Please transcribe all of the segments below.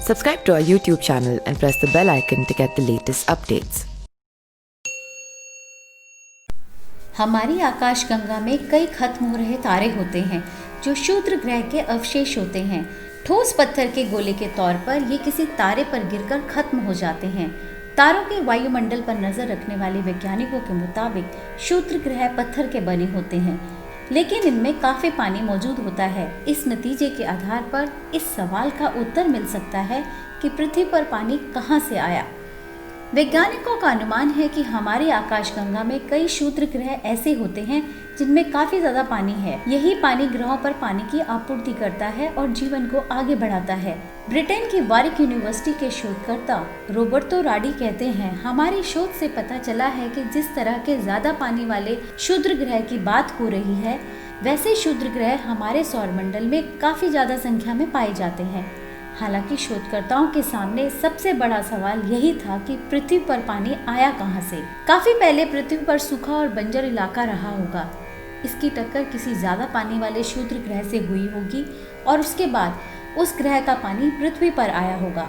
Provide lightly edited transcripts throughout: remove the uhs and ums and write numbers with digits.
Subscribe to our YouTube channel and press the bell icon to get the latest updates. हमारी आकाशगंगा में कई खत्म हो रहे तारे होते हैं जो क्षुद्र ग्रह के अवशेष होते हैं। ठोस पत्थर के गोले के तौर पर ये किसी तारे पर गिरकर खत्म हो जाते हैं। तारों के वायुमंडल पर नजर रखने वाले वैज्ञानिकों के मुताबिक क्षुद्र ग्रह पत्थर के बने होते हैं, लेकिन इनमें काफी पानी मौजूद होता है। इस नतीजे के आधार पर इस सवाल का उत्तर मिल सकता है कि पृथ्वी पर पानी कहां से आया। वैज्ञानिकों का अनुमान है कि हमारी आकाशगंगा में कई क्षुद्र ग्रह ऐसे होते हैं जिनमें काफी ज्यादा पानी है। यही पानी ग्रहों पर पानी की आपूर्ति करता है और जीवन को आगे बढ़ाता है। ब्रिटेन की वारिक यूनिवर्सिटी के शोधकर्ता रोबर्टो राडी कहते हैं, हमारी शोध से पता चला है कि जिस तरह के ज्यादा पानी वाले क्षुद्र ग्रह की बात हो रही है, वैसे क्षुद्र ग्रह हमारे सौरमंडल में काफी ज्यादा संख्या में पाए जाते हैं। हालांकि शोधकर्ताओं के सामने सबसे बड़ा सवाल यही था कि पृथ्वी पर पानी आया कहां से। काफी पहले पृथ्वी पर सूखा और बंजर इलाका रहा होगा। इसकी टक्कर किसी ज्यादा पानी वाले क्षुद्र ग्रह से हुई होगी और उसके बाद उस ग्रह का पानी पृथ्वी पर आया होगा।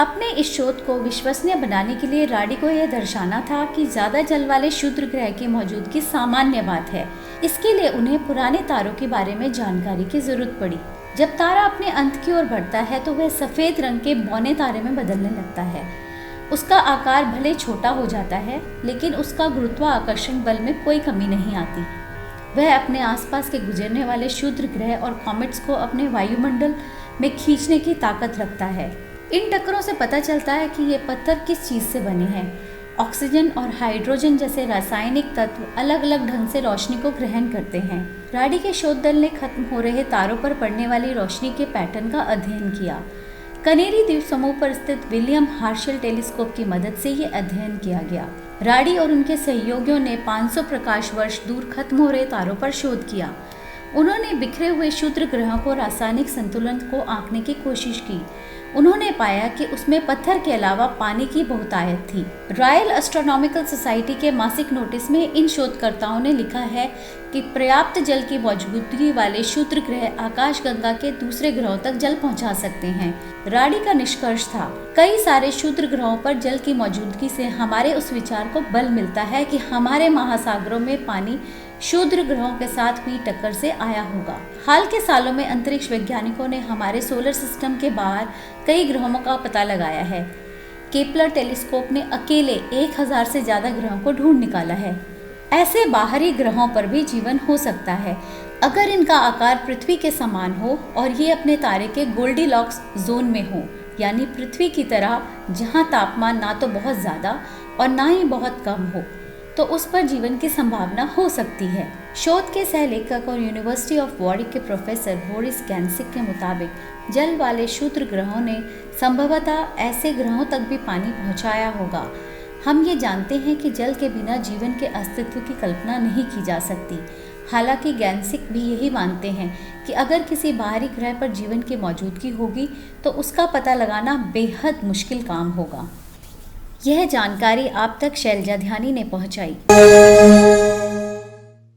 अपने इस शोध को विश्वसनीय बनाने के लिए राडी को यह दर्शाना था कि ज्यादा जल वाले क्षुद्र ग्रह की मौजूदगी सामान्य बात है। इसके लिए उन्हें पुराने तारों के बारे में जानकारी की जरूरत पड़ी। जब तारा अपने अंत की ओर बढ़ता है तो वह सफेद रंग के बौने तारे में बदलने लगता है। उसका आकार भले छोटा हो जाता है, लेकिन उसका गुरुत्वाकर्षण बल में कोई कमी नहीं आती। वह अपने आसपास के गुजरने वाले क्षुद्र ग्रह और कॉमेट्स को अपने वायुमंडल में खींचने की ताकत रखता है। इन टक्करों से पता चलता है कि ये पत्थर किस चीज से बने हैं। ऑक्सीजन और हाइड्रोजन जैसे रासायनिक तत्व अलग अलग ढंग से रोशनी को ग्रहण करते हैं। राडी के शोध दल ने खत्म हो रहे तारों पर पड़ने वाली रोशनी के पैटर्न का अध्ययन किया। कनेरी द्वीप समूह पर स्थित विलियम हार्शल टेलीस्कोप की मदद से ये अध्ययन किया गया। राडी और उनके सहयोगियों ने 500 प्रकाश वर्ष दूर खत्म हो रहे तारों पर शोध किया। उन्होंने बिखरे हुए क्षुद्र ग्रहों को रासायनिक संतुलन को आंकने की कोशिश की। उन्होंने पाया कि उसमें पत्थर के अलावा पानी की बहुतायत थी। रॉयल एस्ट्रोनॉमिकल सोसाइटी के मासिक नोटिस में इन शोधकर्ताओं ने लिखा है कि पर्याप्त जल की मौजूदगी वाले क्षुद्र ग्रह आकाशगंगा के दूसरे ग्रहों तक जल पहुंचा सकते हैं। राडी का निष्कर्ष था, कई सारे क्षुद्र ग्रहों पर जल की मौजूदगी से हमारे उस विचार को बल मिलता है कि हमारे महासागरों में पानी क्षुद्र ग्रहों के साथ हुई टक्कर से आया होगा। हाल के सालों में अंतरिक्ष वैज्ञानिकों ने हमारे सोलर सिस्टम के बाहर कई ग्रहों का पता लगाया है। केपलर टेलीस्कोप ने अकेले 1000 से ज्यादा ग्रहों को ढूंढ निकाला है। ऐसे बाहरी ग्रहों पर भी जीवन हो सकता है अगर इनका आकार पृथ्वी के समान हो और ये अपने तारे के गोल्डीलॉक्स जोन में हो, यानी पृथ्वी की तरह जहां तापमान ना तो बहुत ज्यादा और ना ही बहुत कम हो, तो उस पर जीवन की संभावना हो सकती है। शोध के सहलेखक और यूनिवर्सिटी ऑफ वारिक के प्रोफेसर बोरिस गैंसिक के मुताबिक जल वाले क्षुद्र ग्रहों ने संभवतः ऐसे ग्रहों तक भी पानी पहुंचाया होगा। हम ये जानते हैं कि जल के बिना जीवन के अस्तित्व की कल्पना नहीं की जा सकती। हालांकि गैंसिक भी यही मानते हैं कि अगर किसी बाहरी ग्रह पर जीवन की मौजूदगी होगी तो उसका पता लगाना बेहद मुश्किल काम होगा। यह जानकारी आप तक शैलजा ध्यानी ने पहुंचाई।